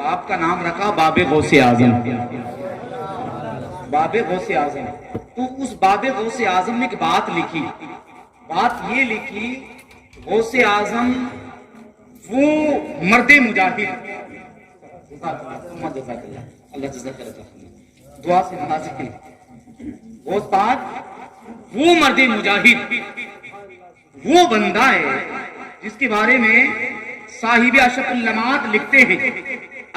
آپ کا نام رکھا باب غوث اعظم، باب غوث اعظم. تو اس باب غوث اعظم نے ایک بات لکھی، بات یہ لکھی غوث اعظم وہ مرد مجاہد، اللہ جزاک اللہ دعا سے مناسب ہے. غوث پاک وہ مرد مجاہد، وہ بندہ ہے جس کے بارے میں صاحب اشرف اللمعات لکھتے ہیں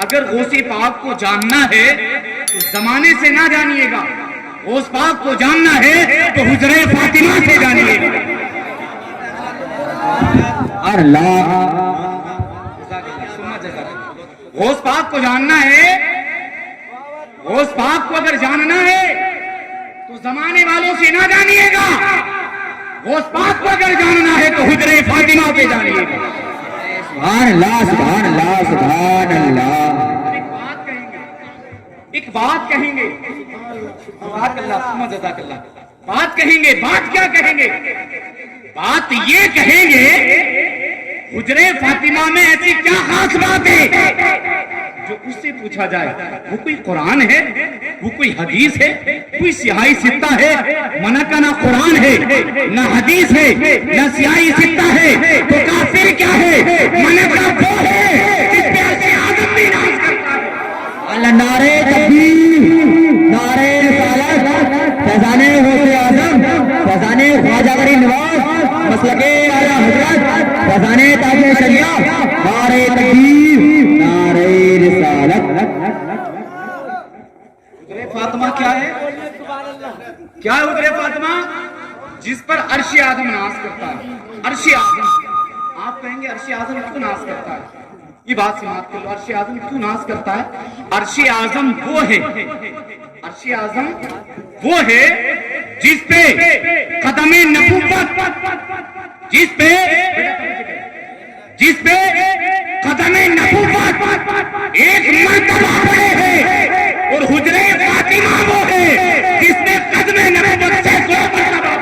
اگر غوث پاک کو جاننا ہے تو زمانے سے نہ جانیے گا، غوث پاک کو جاننا ہے تو حجرہ فاطمہ سے جانیے گا. غوث پاک کو جاننا ہے، غوث پاک کو اگر جاننا ہے تو زمانے والوں سے نہ جانیے گا، غوث پاک کو اگر جاننا ہے تو حجرہ فاطمہ پہ جانیے گا. سبحان اللہ سبحان اللہ سبحان اللہ. ایک بات کہیں گے، بات کہیں گے، بات کیا کہیں گے؟ بات یہ کہیں گے حجرہ فاطمہ میں ایسی کیا خاص بات ہے جو اس سے پوچھا جائے وہ کوئی قرآن ہے، وہ کوئی حدیث ہے، کوئی سیاہی ستہ ہے؟ منع کا نہ قرآن ہے نہ حدیث ہے نہ سیاہی ستہ ہے تو کافر کیا ہے؟ منع کا وہ ہے جس پہ عرش اعظم بھی ناز کرتا ہے. اللہ نعرے تکبیر، نعرے رسالت، فیضان غوث اعظم، فیضان خواجہ غریب نواز، مسلک اعلیٰ حضرت، فیضان تاج شریعہ، نعرے تکبیر، نعرے رسالت. حجرہ فاطمہ کیا ہے؟ کیا ہے حجرہ فاطمہ؟ جس پر عرش اعظم ناز کرتا ہے. عرش اعظم، آپ کہیں گے عرش اعظم کیوں ناز کرتا ہے؟ یہ بات سماعت کر لو، عرش اعظم کیوں ناز کرتا ہے؟ عرش اعظم وہ ہے، عرش اعظم وہ ہے جس پہ قدم نبوت، جس پہ قدم نبوت ایک مرتبہ پڑے ہے، اور حجرہ فاطمہ وہ ہے جس پہ قدم نبوت سے 100 مرتبہ.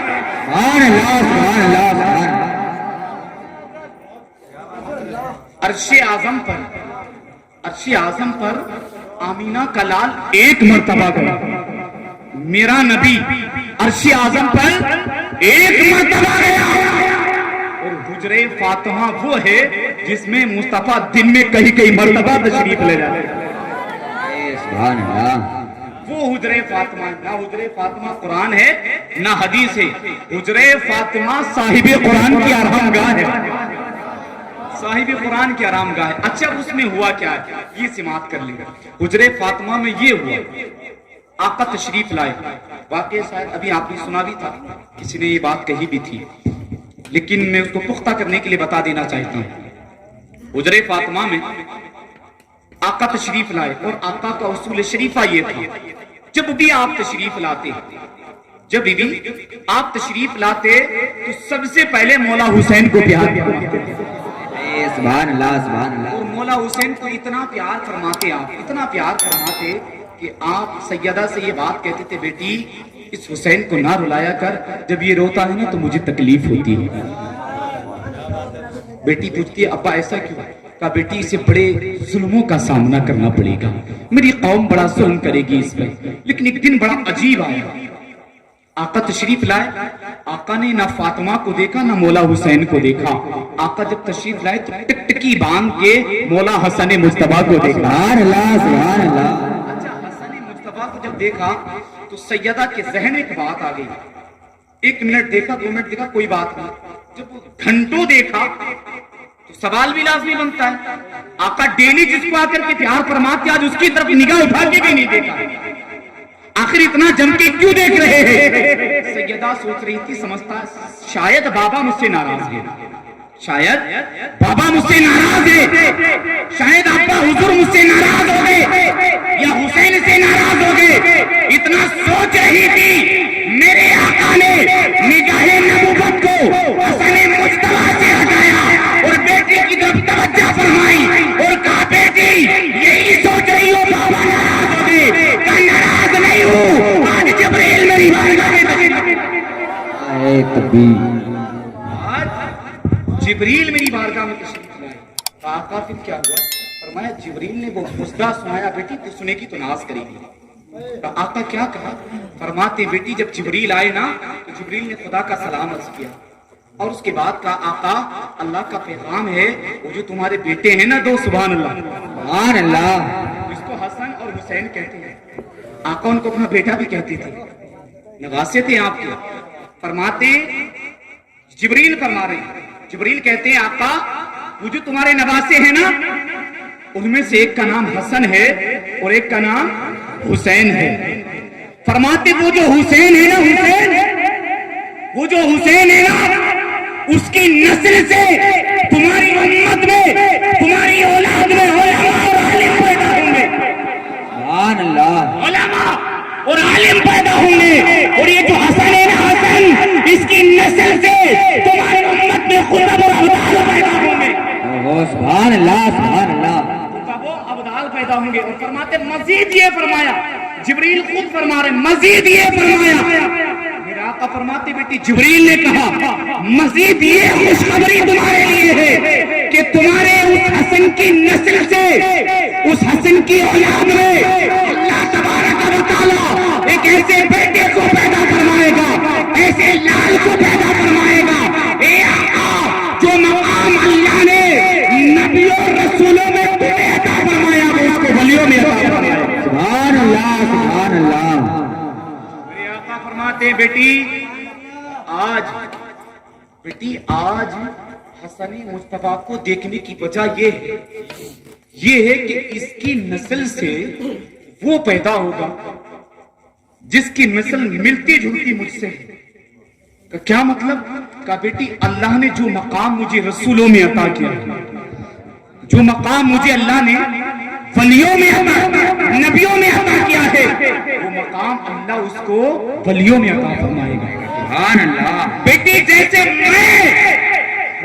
سبحان اللہ سبحان اللہ سبحان اللہ. عرش اعظم پر آمینہ کا لال ایک مرتبہ گیا، میرا نبی عرش اعظم پر ایک مرتبہ گیا. اور حجرہ فاطمہ وہ ہے جس میں مصطفیٰ دن میں کئی مرتبہ تشریف لے جاتے ہیں. سبحان اللہ. وہ حجرہ فاطمہ، نہ حجرہ فاطمہ قرآن ہے نہ حدیث ہے، حجرہ فاطمہ صاحب قرآن کی آرام گاہ ہے، صاحب قرآن کی آرام گاہ ہے. اچھا اس میں ہوا کیا ہے یہ سماعت کر لیں. حجرہ فاطمہ میں یہ ہوا آقا تشریف لائے. واقعہ شاید ابھی آپ نے سنا بھی تھا، کسی نے یہ بات کہی بھی تھی، لیکن میں اس کو پختہ کرنے کے لیے بتا دینا چاہتا ہوں. حجرہ فاطمہ میں آقا تشریف لائے اور آقا کا اصول شریفہ یہ تھا جب بھی آپ تشریف لاتے تو سب سے پہلے مولا حسین کو پیار کرتے. سبحان اللہ سبحان اللہ. اور مولا حسین کو اتنا پیار فرماتے، آپ اتنا پیار فرماتے کہ آپ سیدہ سے یہ بات کہتے تھے، بیٹی اس حسین کو نہ رلایا کر، جب یہ روتا ہے نا تو مجھے تکلیف ہوتی ہے. بیٹی پوچھتی ہے ابا ایسا کیوں؟ کہا بیٹی اسے بڑے ظلموں کا سامنا کرنا پڑے گا، میری قوم بڑا ظلم کرے گی اس پر. لیکن ایک دن بڑا عجیب آیا، آقا تشریف لائے، آقا نے نہ فاطمہ کو دیکھا نہ مولا حسین کو دیکھا. آقا جب تشریف لائے تو ٹکٹکی باندھ کے مولا حسن مجتبیٰ کو دیکھا. سبحان اللہ سبحان اللہ. اچھا حسن مجتبیٰ کو جب دیکھا تو سیدہ کے ذہن میں ایک بات آ گئی. 1 منٹ دیکھا، 2 منٹ دیکھا، کوئی بات نہیں. جب گھنٹوں دیکھا تو سوال بھی لازمی بنتا ہے، آقا ڈیلی جس کو آ کر کے پیار فرماتے آج اس کی طرف نگاہ اٹھا کے بھی نہیں دیکھا، آخر اتنا جم کے کیوں دیکھ رہے ہیں؟ سیدہ سوچ رہی تھی، سمجھتا شاید بابا مجھ سے ناراض ہے، شاید بابا مجھ سے ناراض ہے، شاید آپا حضور مجھ سے ناراض ہو گئے یا حسین سے ناراض ہو گئے. اتنا سوچ رہی تھی، میرے آقا نے نگاہ نبوت کو حسن مجتبیٰ سے ہٹایا اور بیٹی کی طرف توجہ فرمائی اور کہا بیٹی یہی سوچ رہی ہو بابا ناراض ہو گئے؟ کہ ناراض نہیں ہوں، آج جبریل میری بارگاہ میں جبریل میری بارگاہ میں تشریف لائے. آقا پھر کیا ہوا؟ فرمایا جبریل نے وہ مسئلہ سنایا بیٹی تو سنے کی تو ناز کرے گی. تو آقا کیا کہا؟ فرماتے بیٹی جب جبریل آئے نا تو جبریل نے خدا کا سلام عرض کیا اور اس کے بعد کہا آقا اللہ کا پیغام ہے وہ جو تمہارے بیٹے ہیں نا دو سبحان اللہ سبحان اللہ. جس کو حسن اور حسین کہتے ہیں آقا ان کو اپنا بیٹا بھی کہتے تھے نواسے تھے آپ کے. فرماتے جبریل فرما رہے ہیں جبریل کہتے ہیں آقا وہ جو تمہارے نواسے ہیں نا ان میں سے ایک کا نام حسن ہے اور ایک کا نام حسین ہے. فرماتے وہ جو حسین ہے نا وہ جو حسین ہے نا اس کی نسل سے تمہاری امت میں تمہاری اولاد میں علماء اور عالم پیدا ہوں گے. سبحان اللہ. علماء اور عالم پیدا ہوں گے اور یہ جو حسن ہے نا حسن اس کی نسل سے تمہاری امت میں خطب اور ابدال پیدا ہوں گے. اوہ سبحان اللہ سبحان اللہ. وہ ابدال پیدا ہوں گے. اور فرماتے مزید یہ فرمایا جبریل خود فرما رہے مزید یہ فرمایا میرے آقا فرماتے بیٹی جبریل نے کہا مزید یہ خوشخبری تمہارے لیے ہے کہ تمہارے اس حسن کی نسل سے اس حسن کی اولاد میں اللہ تبارک و تعالی ایک ایسے بیٹے کو پیدا فرمائے گا ایسے لال کو پیدا فرمائے گا اے آقا جو مقام اللہ نے نبیوں اور رسولوں میں تمہیں عطا فرمایا وہ اس کو ولیوں میں عطا فرمایا. سبحان اللہ سبحان اللہ. میرے آقا فرماتے بیٹی آج حسن مصطفیٰ کو دیکھنے کی وجہ یہ ہے کہ اس کی نسل سے وہ پیدا ہوگا جس کی نسل ملتی جلتی مجھ سے ہے. کیا مطلب؟ کہا بیٹی اللہ نے جو مقام مجھے رسولوں میں عطا کیا جو مقام مجھے اللہ نے ولیوں میں عطا نبیوں میں عطا کیا ہے وہ مقام اللہ اس کو ولیوں میں عطا فرمائے گا. سبحان اللہ. بیٹی جیسے میں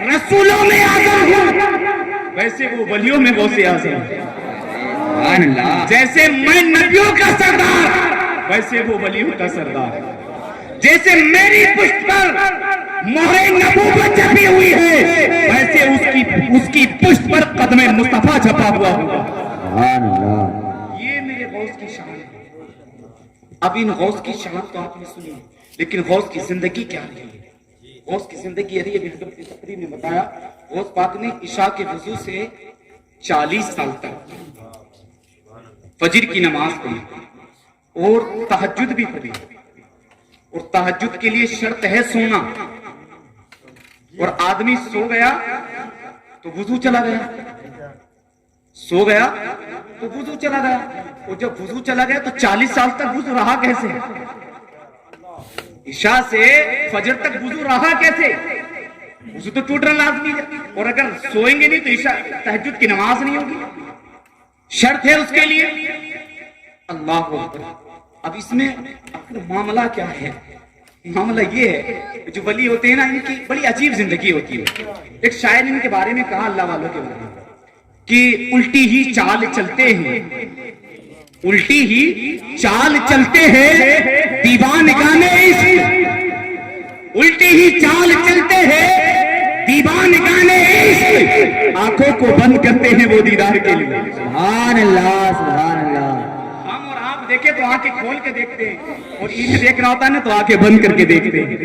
رسولوں میں اعظم ہوں ویسے وہ ولیوں میں غوث اعظم ہے. سبحان اللہ. جیسے میں نبیوں کا سردار ویسے وہ ولیوں کا سردار ہے. جیسے میری پشت پر مہر نبوت چھپی ہوئی ہے ویسے اس کی پشت پر قدم مصطفیٰ چھپا ہوا ہوگا. سبحان اللہ. یہ میرے غوث کی شان ہے. اب ان غوث کی شان تو آپ نے سنی لیکن غوث کی زندگی کیا رہی ہے؟ غوث کی زندگی یہ رہی ہے حضرت کی تقریر میں بتایا غوث پاک نے عشاء کے وضو سے 40 سال تک فجر کی نماز پڑھی اور تہجد بھی پڑھی اور تہجد کے لیے شرط ہے سونا اور آدمی سو گیا تو وضو چلا گیا سو گیا تو وضو چلا گیا اور جب وضو چلا گیا تو 40 سال تک وضو رہا کیسے عشاء سے فجر تک وضو رہا کیسے وضو تو ٹوٹنا لازمی ہے اور اگر سوئیں گے نہیں تو عشاء تہجد کی نماز نہیں ہوگی شرط ہے اس کے لیے اللہ اکبر. اب اس میں معاملہ کیا ہے معاملہ یہ ہے جو ولی ہوتے ہیں نا ان کی بڑی عجیب زندگی ہوتی ہے. ایک شاعر ان کے بارے میں کہا اللہ والوں کے بارے میں کہ الٹی ہی چال چلتے ہیں الٹی ہی چال چلتے ہیں دیوانگانے عشق الٹی ہی چال چلتے ہیں دیوانگانے عشق آنکھوں کو بند کرتے ہیں وہ دیدار کے لیے. سبحان اللہ سبحان اللہ. ہم اور آپ دیکھیں تو آنکھیں کھول کے دیکھتے ہیں اور انہیں دیکھنا ہوتا ہے نا تو آنکھیں بند کر کے دیکھتے ہیں.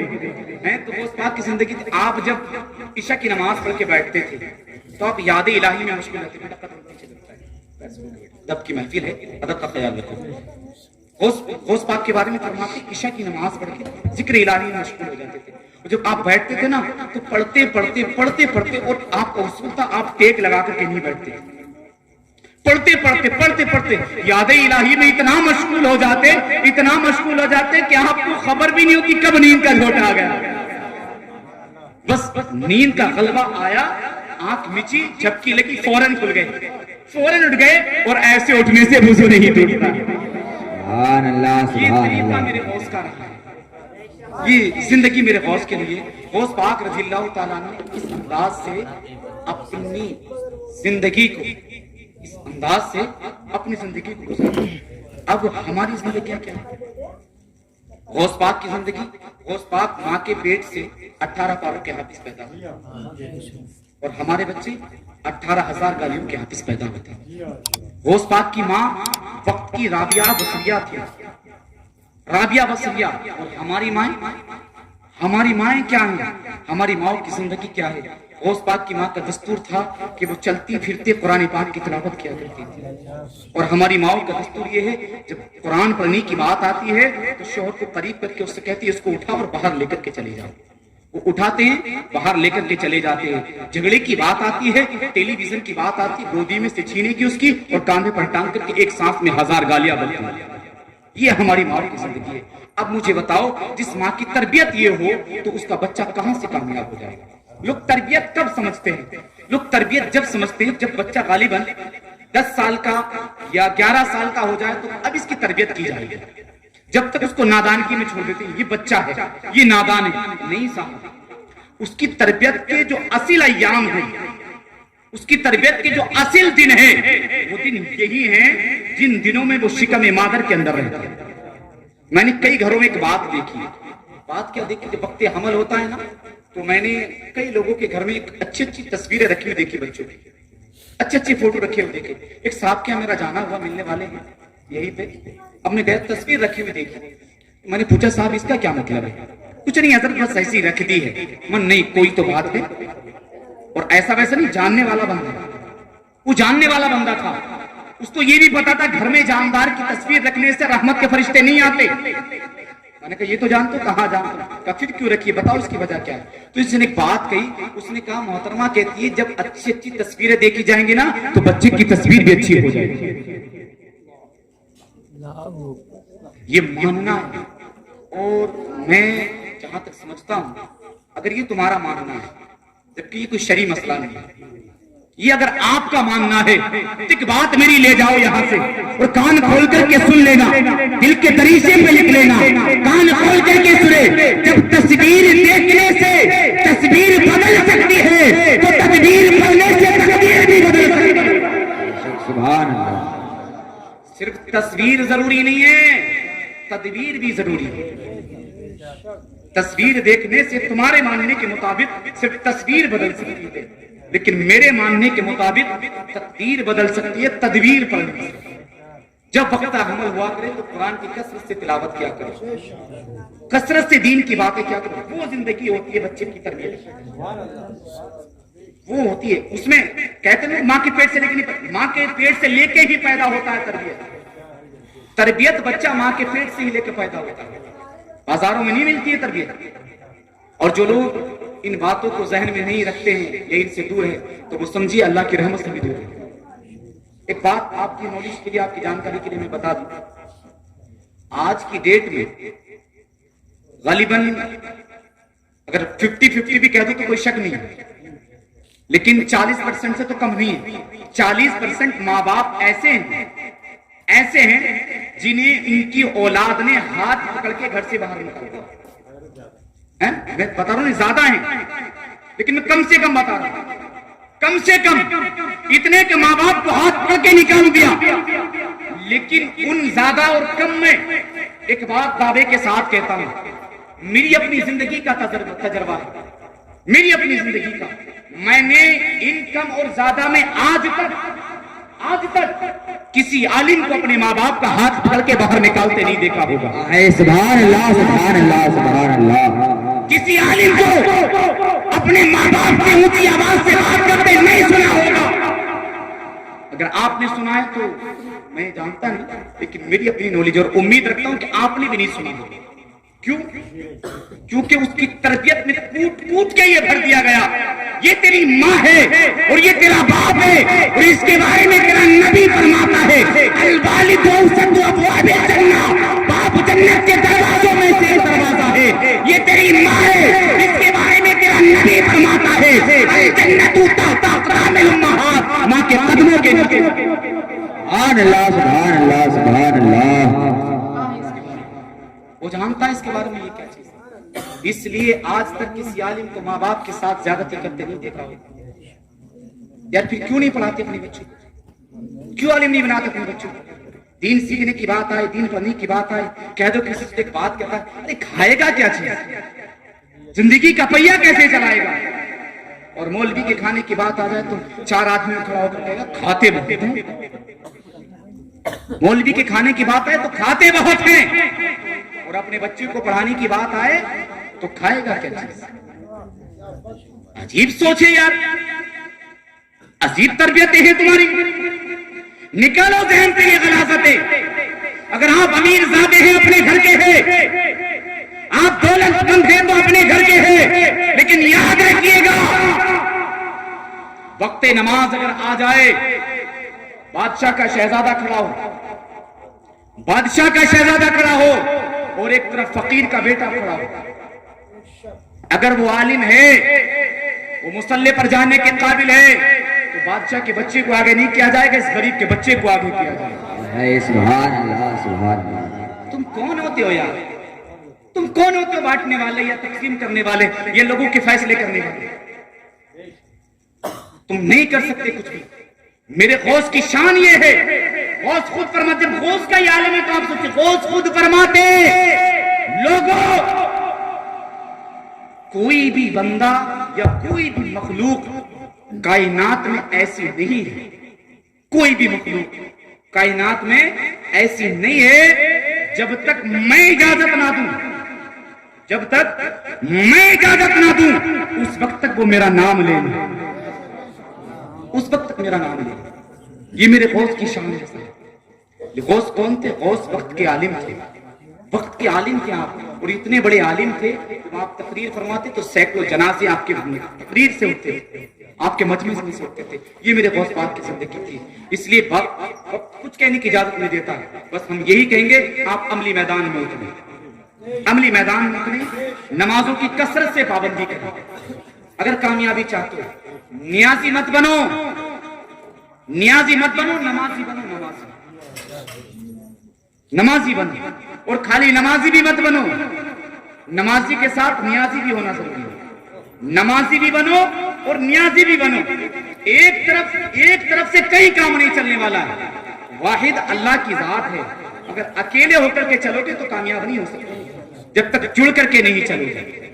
تو غوث پاک کی زندگی آپ جب عشاء کی نماز پڑھ کے بیٹھتے تھے تو آپ یاد الہی میں مشغول رہتے تھے. ادب کی محفل ہے ادب کا خیال رکھو. غوث پاک کے بارے میں فرماتے عشاء کی نماز پڑھ کے ذکر الہی میں مشغول ہو جاتے تھے اور جب آپ بیٹھتے تھے نا تو پڑھتے اور آپ کو اس وقت آپ ٹیک لگا کر کے نہیں بیٹھتے پڑھتے یاد الہی میں اتنا مشغول ہو جاتے کہ آپ کو خبر بھی نہیں ہوتی کب نیند کا گھوٹ آ گیا. بس نیند کا غلبہ آیا آنکھ مچی جھپکی لگی فوراً کھل گئے فوراً اٹھ گئے اور ایسے اٹھنے سے وضو نہیں ٹوٹتا. سبحان اللہ یہ سبحان طریقہ اللہ. میرے غوث کا رہا ہے یہ زندگی میرے غوث کے لیے. غوث پاک رضی اللہ تعالیٰ نے اس انداز سے اپنی زندگی کو گزارا. اب ہماری زندگی کیا ہے؟ غوث پاک کی زندگی غوث پاک ماں کے پیٹ سے 18 پاروں کے حافظ پیدا ہوئے اور ہمارے بچے 18,000 گالیوں کے حافظ پیدا ہوتے ہیں۔ غوث پاک کی ماں وقت کی رابعہ بصریہ تھی، رابعہ بصریہ، اور ہماری مائیں کیا ہیں؟ ہماری ماؤں کی زندگی کیا ہے؟ غوث پاک کی ماں کا دستور تھا کہ وہ چلتی پھرتے قرآن پاک کی تلاوت کیا کرتی تھی، اور ہماری ماؤں کا دستور یہ ہے جب قرآن پڑھنے کی بات آتی ہے تو شوہر کو قریب کر کے اس سے کہتی ہے اس کو اٹھا اور باہر لے کر کے چلے جاؤ۔ وہ اٹھاتے ہیں، باہر لے کر کے چلے جاتے ہیں۔ جھگڑے کی بات آتی ہے، ٹیلی ویژن کی بات آتی ہے، گودی میں سے چھینے کی اس کی اور کاندھے پر ٹانگ کر کے ایک سانس میں 1000 گالیاں بکتی ہیں۔ یہ ہماری ماں کی زندگی ہے۔ اب مجھے بتاؤ، جس ماں کی تربیت یہ ہو تو اس کا بچہ کہاں سے کامیاب ہو جائے گا؟ لوگ تربیت کب سمجھتے ہیں؟ لوگ تربیت جب سمجھتے ہیں جب بچہ غالباً 10 سال کا یا 11 سال کا ہو جائے تو اب اس کی تربیت کی جائے گی۔ جب تک اس کو نادانگی میں چھوڑ دیتے ہیں، یہ بچہ ہے، یہ نادان ہے، نہیں صاحب، اس کی تربیت کے جو اصل ایام ہیں، اس کی تربیت کے جو اصل دن ہیں، وہ دن یہی ہیں جن دنوں میں وہ شکم مادر کے اندر رہتا ہے۔ میں نے کئی گھروں میں ایک بات دیکھی، بات کیا دیکھی، جب وقت حمل ہوتا ہے نا تو میں نے کئی لوگوں کے گھر میں اچھی تصویریں رکھی ہوئی دیکھی، بچوں کی اچھے فوٹو رکھے ہوئے دیکھے۔ ایک صاحب کیا میرا جانا ہوا ملنے والے ہیں یہی پہ، اب نے کہا تصویر رکھی ہوئی دیکھی، میں نے پوچھا صاحب اس کا کیا مطلب ہے؟ کچھ نہیں حضرت، بس ایسی رکھ دی ہے۔ من نہیں، کوئی تو بات ہے، اور ایسا ویسا نہیں، جاننے والا بندہ، وہ جاننے والا بندہ تھا، اس کو یہ بھی پتا تھا گھر میں جاندار کی تصویر رکھنے سے رحمت کے فرشتے نہیں آتے۔ میں نے کہا یہ تو جانتے، کہاں جانتے؟ کہا پھر کیوں رکھی ہے، بتاؤ اس کی وجہ کیا ہے؟ تو اس نے ایک بات کہی، اس نے کہا محترمہ کہتی ہے جب اچھی تصویریں دیکھی جائیں گی نا تو بچے کی تصویر بھی اچھی ہو جائے گی۔ یہ ماننا ہے، اور میں جہاں تک سمجھتا ہوں اگر یہ تمہارا ماننا ہے، جبکہ یہ کوئی شرعی مسئلہ نہیں ہے، یہ اگر آپ کا ماننا ہے تو ایک بات میری لے جاؤ یہاں سے اور کان کھول کر کے سن لینا، دل کے دریچے میں لکھ لینا، کان کھول کر کے سنے، جب تصویر دیکھنے سے تصویر بدل سکتی ہے تو تدبیر پڑھنے سے تقدیر بھی بدل سکتی ہے۔ سبحان اللہ۔ صرف تصویر ضروری نہیں ہے، تدبیر بھی ضروری ہے۔ تصویر دیکھنے سے تمہارے ماننے کے مطابق صرف تصویر بدل سکتی ہے، لیکن میرے ماننے کے مطابق تقدیر بدل سکتی ہے تدبیر پڑھنے سے۔ جب وقت حمل ہوا کرے تو قرآن کی کثرت سے تلاوت کیا کرے، کثرت سے دین کی باتیں کیا کرے، وہ زندگی ہوتی ہے بچے کی تربیت، وہ ہوتی ہے۔ اس میں کہتے ہیں ماں کے پیٹ سے، لیکن ماں کے پیٹ سے لے کے ہی پیدا ہوتا ہے تربیت بچہ ماں کے پیٹ سے ہی لے کے پیدا ہوتا ہے، بازاروں میں نہیں ملتی ہے تربیت۔ اور جو لوگ ان باتوں کو ذہن میں نہیں رکھتے ہیں یا ان سے دور ہے تو وہ سمجھیے اللہ کی رحمت سے بھی دور ہے۔ ایک بات آپ کی نالج کے لیے، آپ کی جانکاری کے لیے میں بتا دوں، آج کی ڈیٹ میں غالباً اگر 50-50 بھی کہہ دوں تو کوئی شک نہیں ہے، لیکن 40% سے تو کم نہیں ہے۔ 40% ماں باپ ایسے ہیں جنہیں ان کی اولاد نے ہاتھ پکڑ کے گھر سے باہر نکال دیا۔ میں بتا رہا ہوں زیادہ ہیں، لیکن میں کم سے کم بتا رہا ہوں، کم سے کم اتنے کہ ماں باپ کو ہاتھ پکڑ کے نکال دیا۔ لیکن ان زیادہ اور کم میں ایک بات دعوے کے ساتھ کہتا ہوں، میری اپنی زندگی کا تجربہ ہے، میری اپنی زندگی کا، میں نے ان کم اور زیادہ میں آج تک کسی عالم کو اپنے ماں باپ کا ہاتھ پکڑ کے باہر نکالتے نہیں دیکھا ہوگا۔ سبحان اللہ، سبحان اللہ، سبحان اللہ۔ کسی عالم کو اپنے ماں باپ کی اونچی آواز سے بات کرتے نہیں سنا ہوگا۔ اگر آپ نے سنا ہے تو میں جانتا نہیں، لیکن میری اپنی نالج اور امید رکھتا ہوں کہ آپ نے بھی نہیں سنا ہوگا۔ کیوں؟ کیونکہ اس کی تربیت میں کوٹ کے یہ بھر دیا گیا، یہ تیری ماں ہے اور یہ تیرا باپ ہے، اور اس کے بارے میں تیرا نبی فرماتا ہے الوالد اوسط ابواب الجنہ، باپ جنت کے دروازوں میں سے ایک دروازہ ہے، یہ تیری ماں ہے، اس کے بارے میں تیرا نبی فرماتا ہے الجنۃ تحت اقدام الامہات، ماں کے قدموں کے نیچے۔ سبحان اللہ، سبحان اللہ، سبحان اللہ۔ وہ جانتا ہے اس کے بارے میں یہ کیا چیز ہے۔ اس لیے آج تک کسی عالم کو ماں باپ کے ساتھ زیادتی کرتے نہیں دیکھا ہوگا۔ یار پھر کیوں نہیں پڑھاتے اپنے بچوں کو؟ کیوں عالم نہیں بناتے اپنے بچوں کو؟ دین سیکھنے کی بات آئے، دین پڑھنے کی بات آئے، کہہ دو کسی سے ایک بات کہتا ہے، ارے کھائے گا کیا چیز، زندگی کا پہیہ کیسے چلائے گا؟ اور مولوی کے کھانے کی بات آ جائے تو 4 آدمی کھڑا ہو کر کہے گا کھاتے بہت ہیں. مولوی کے کھانے کی بات آئے تو کھاتے بہت ہیں, اور اپنے بچے کو پڑھانے کی بات آئے تو کھائے گا کیا چیز. عجیب سوچے یار, عجیب تربیتیں ہیں تمہاری. نکالو ذہن سے یہ غلاظتیں. اگر آپ امیر زادے ہیں اپنے گھر کے ہیں, آپ دولت مند ہیں تو اپنے گھر کے ہیں, لیکن یاد رکھیے گا وقت نماز اگر آ جائے, بادشاہ کا شہزادہ کھڑا ہو, بادشاہ کا شہزادہ کھڑا ہو اور ایک طرف فقیر کا بیٹا کھڑا ہو, اگر وہ عالم ہے, وہ مصلی پر جانے کے قابل ہے, تو بادشاہ کے بچے کو آگے نہیں کیا جائے گا, اس غریب کے بچے کو آگے کیا جائے گا. سبحان اللہ سبحان اللہ. تم کون ہوتے ہو یار؟ تم کون ہوتے ہو بانٹنے والے یا تقسیم کرنے والے, یہ لوگوں کے فیصلے کرنے والے؟ تم نہیں کر سکتے کچھ بھی. میرے غوث کی شان یہ ہے, غوث خود فرماتے, غوث کا یہ عالم ہے تو آپ سوچیں, غوث خود فرماتے لوگوں کوئی بھی بندہ یا کوئی بھی مخلوق کائنات میں ایسی نہیں ہے, کوئی بھی مخلوق کائنات میں ایسی نہیں ہے جب تک میں اجازت نہ دوں, جب تک میں اجازت نہ دوں اس وقت تک وہ میرا نام لے لیں, اس وقت تک میرا نام لے لیں. یہ میرے غوث کی شان ہے. غوث کون تھے؟ غوث وقت کے عالم تھے, وقت کے عالم تھے آپ, اور اتنے بڑے عالم تھے آپ تقریر فرماتے تو سینکڑوں جنازے آپ کے تقریر سے ہوتے, آپ کے مجمع سے ہوتے تھے. یہ میرے غوث پاک کی زندگی تھی. اس لیے وقت کچھ کہنے کی اجازت نہیں دیتا, بس ہم یہی کہیں گے آپ عملی میدان میں اتریں, عملی میدان میں اتریں, نمازوں کی کثرت سے پابندی کریں. اگر کامیابی چاہتے ہو, نیازی مت بنو, نیازی مت بنو, نمازی بنو. نمازی بنو, اور خالی نمازی بھی مت بنو, نمازی کے ساتھ نیازی بھی ہونا ضروری ہے. نمازی بھی بنو اور نیازی بھی بنو. ایک طرف سے کئی کام نہیں چلنے والا ہے. واحد اللہ کی ذات ہے, اگر اکیلے ہو کر کے چلو گے تو کامیاب نہیں ہو سکتے جب تک جڑ کر کے نہیں چلو گے,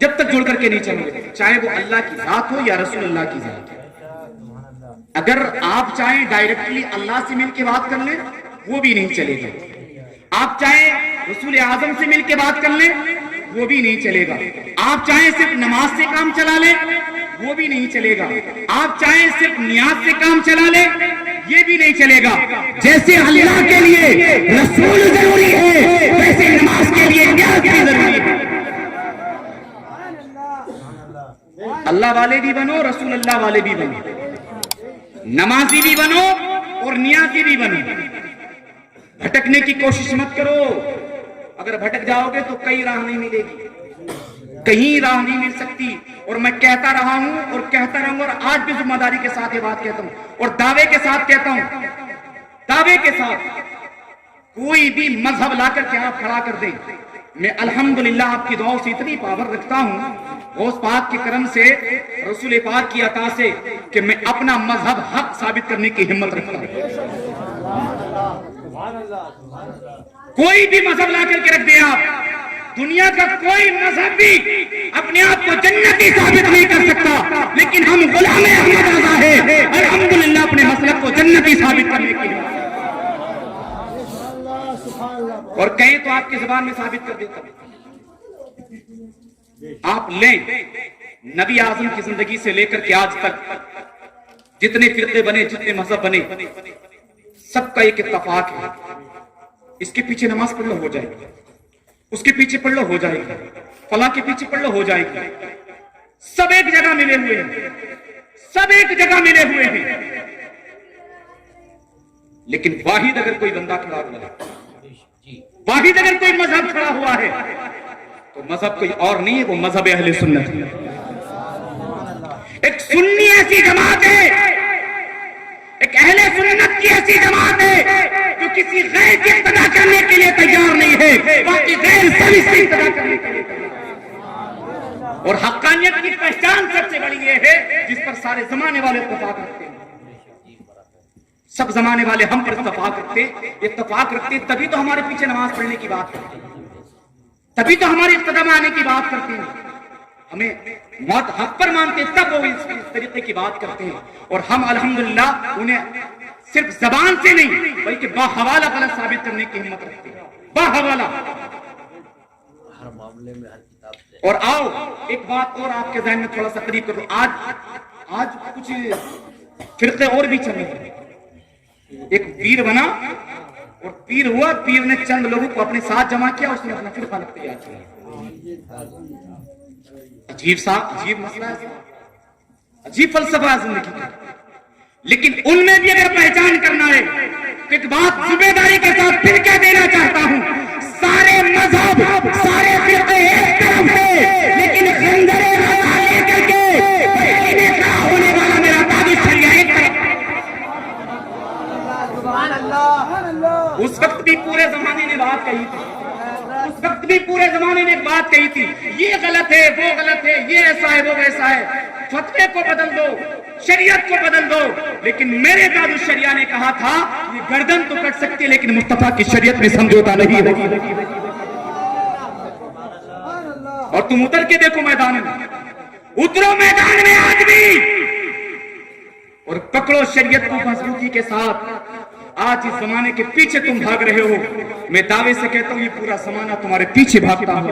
جب تک جڑ کر کے نہیں چلو گے, چاہے وہ اللہ کی ذات ہو یا رسول اللہ کی ذات ہو. اگر آپ چاہیں ڈائریکٹلی اللہ سے مل کے بات کر لیں وہ بھی نہیں چلے گا, آپ چاہیں رسول اعظم سے مل کے بات کر لیں وہ بھی نہیں چلے گا, آپ چاہیں صرف نماز سے کام چلا لیں وہ بھی نہیں چلے گا, آپ چاہیں صرف نیاز سے کام چلا لیں یہ بھی نہیں چلے گا. جیسے اللہ کے لیے رسول ضروری ہے ویسے نماز کے لیے نیاز بھی ضروری ہے. اللہ والے بھی بنو, رسول اللہ والے بھی بنو, نمازی بھی بنو اور نیازی بھی بنو. بھٹکنے کی کوشش مت کرو, اگر بھٹک جاؤ گے تو کئی راہ نہیں ملے گی, کہیں راہ نہیں مل سکتی. اور میں کہتا رہا ہوں اور کہتا رہوں گا, اور آج بھی ذمہ داری کے ساتھ یہ بات کہتا ہوں اور دعوے کے ساتھ کہتا ہوں, دعوے کے ساتھ, کوئی بھی مذہب لا کر کے آپ کھڑا کر دیں, میں الحمدللہ آپ کی دعاؤں سے اتنی پاور رکھتا ہوں, غوث پاک کے کرم سے, رسول پاک کی عطا سے, کہ میں اپنا مذہب حق ثابت کرنے کی ہمت رکھتا ہوں. کوئی بھی مذہب لا کر کے رکھ دیں آپ, دنیا کا کوئی مذہب بھی اپنے آپ کو جنتی ثابت نہیں کر سکتا, لیکن ہم غلام احمد رضا ہیں الحمدللہ اپنے مسلک کو جنتی ثابت کرنے کی ہمت, اور کہیں تو آپ کی زبان میں ثابت کر دیتا. آپ لیں نبی اعظم کی زندگی سے لے کر کے آج تک جتنے فرقے بنے, جتنے مذہب بنے, سب کا ایک اتفاق ہے, اس کے پیچھے نماز پڑھ لو ہو جائے گی, اس کے پیچھے پڑھ لو ہو جائے گی, فلاں کے پیچھے پڑھ لو ہو جائے گی. سب ایک جگہ ملے ہوئے ہیں, سب ایک جگہ ملے ہوئے ہیں, لیکن واحد اگر کوئی بندہ کھڑا ہوا ہے, واحد اگر کوئی مذہب کھڑا ہوا ہے تو مذہب کوئی اور نہیں ہے, وہ مذہب اہل سنت ہے. ایک سنی ایسی جماعت ہے, ایک اہل سنت کی ایسی جماعت ہے جو کسی غیر کی اقتدا کرنے کے لیے تیار نہیں ہے, باقی غیر سب اس کی اقتدا کرنے کے لیے تیار ہے. اور حقانیت کی پہچان سب سے بڑی یہ ہے جس پر سارے زمانے والے اتفاق رکھتے ہیں. سب زمانے والے ہم پر اتفاق رکھتے, تبھی تو ہمارے پیچھے نماز پڑھنے کی بات کرتے ہیں, تبھی تو ہماری اقتدا میں آنے کی بات کرتے ہیں. ہمیں موت حق پر مانتے تب وہ اس طریقے کی بات کرتے ہیں، اور ہم الحمدللہ انہیں صرف زبان سے نہیں بلکہ باحوالہ غلط ثابت کرنے کی ہمت رکھتے ہیں، باحوالہ ہر معاملے میں، ہر کتاب سے۔ اور آؤ ایک بات اور آپ کے ذہن میں تھوڑا سا قریب کرو، آج کچھ فرقے اور بھی چل رہے ہیں۔ ایک پیر بنا اور پیر ہوا، پیر نے چند لوگوں کو اپنے ساتھ جمع کیا، اس نے اپنا فرقہ تیار کیا۔ عجیب مسئلہ ہے، عجیب فلسفہ ہے زندگی کا۔ لیکن ان میں بھی اگر پہچان کرنا ہے تو ایک بات ذمہ داری کے ساتھ پھر کہہ دینا چاہتا ہوں، سارے مذہب سارے فرقے ایک طرف ہے، لیکن خنجر رضا لے کر کے میں کھڑا ہونے والا میرا تاج الشریعہ ایک طرف۔ اس وقت بھی پورے زمانے نے بات کہی تھی، اس وقت بھی پورے زمانے نے ایک بات کہی تھی، یہ غلط ہے وہ غلط ہے، یہ ایسا ہے وہ ویسا ہے، فتوے کو بدل دو، شریعت کو بدل دو۔ لیکن میرے تاج الشریعہ نے کہا تھا یہ گردن تو کٹ سکتی ہے لیکن مصطفیٰ کی شریعت میں سمجھوتا نہیں ہوگا۔ اور تم اتر کے دیکھو میدان میں، اترو میدان میں آج بھی اور پکڑو شریعت کو مضبوطی کے ساتھ۔ آج اس زمانے کے پیچھے تم بھاگ رہے ہو، میں دعوے سے کہتا ہوں یہ پورا زمانہ تمہارے پیچھے بھاگتا ہو۔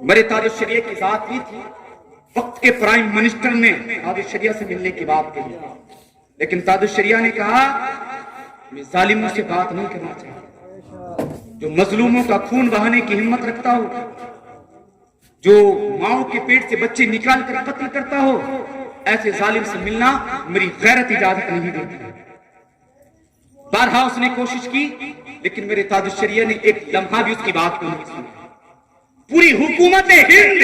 میرے تاج الشریعہ کی ذات بھی تھی، وقت کے پرائم منسٹر نے تاج الشریعہ سے ملنے کی بات کہی، لیکن تاج الشریعہ نے کہا میں ظالموں سے بات نہیں کرنا چاہتا، جو مظلوموں کا خون بہانے کی ہمت رکھتا ہو، جو ماؤں کے پیٹ سے بچے نکال کر قتل کرتا ہو، ایسے ظالم سے ملنا میری غیرت اجازت نہیں دیتی۔ بارہا اس نے کوشش کی لیکن میرے تاج الشریعہ نے ایک لمحہ بھی اس کی بات کو نہیں سنی۔ پوری حکومت ہند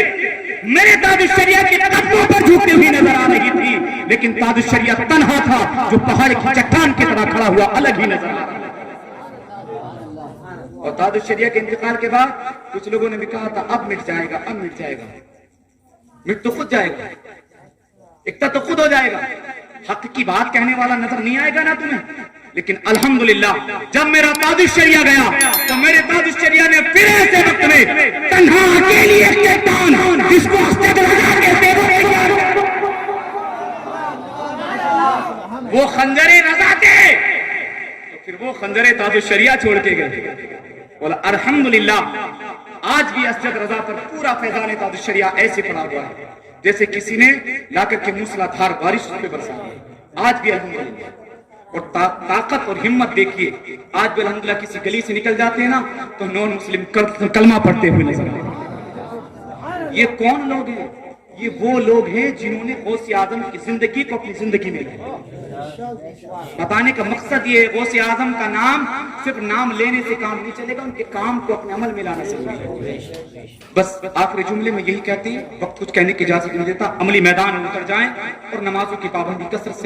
میرے تاج الشریعہ کے قدموں پر جھکتی ہوئی نظر آ رہی تھی، لیکن تاج الشریعہ تنہا تھا جو پہاڑ کی چٹان کی طرح کھڑا ہوا الگ ہی نظر آ رہا۔ اور تاج الشریعہ کے انتقال کے بعد کچھ لوگوں نے بھی کہا تھا اب مٹ جائے گا، اب مٹ جائے گا، مٹ تو خود جائے گا، اکتا تو خود ہو جائے گا، حق کی بات کہنے والا نظر نہیں آئے گا نا تمہیں۔ لیکن الحمدللہ جب میرا تاج الشریعہ گیا تو میرے تاج الشریعہ نے پھر ایسے وقت میں تنہا اکیلی ایک چٹان جس کو اسد رضا کہتے ہیں وہ خنجر رضا تھے، تو پھر وہ خنجر تاج الشریعہ چھوڑ کے گئے۔ بولا الحمدللہ آج بھی اسد رضا پر پورا فیضان تاج الشریعہ ایسے پڑا ہوا ہے جیسے کسی نے لا کر کے موسلا دھار بارش پہ برسا ہے۔ آج بھی الحمدللہ، اور طاقت اور ہمت دیکھیے، آج بھی الحمدللہ کسی گلی سے نکل جاتے ہیں نا تو نون مسلم کلمہ پڑھتے ہوئے نظر آتے ہیں۔ یہ کون لوگ ہیں؟ یہ وہ لوگ ہیں جنہوں نے غوث اعظم کی زندگی کو اپنی زندگی میں لیا۔ بتانے کا مقصد یہ ہے غوث اعظم کا نام صرف نام لینے سے کام نہیں چلے گا، ان کے کام کو اپنے عمل میں لانا ضروری ہے۔ بس آخری جملے میں یہی کہتے ہیں، وقت کچھ کہنے کی اجازت نہیں دیتا، عملی میدان میں اتر جائیں اور نمازوں کی پابندی کثرت سے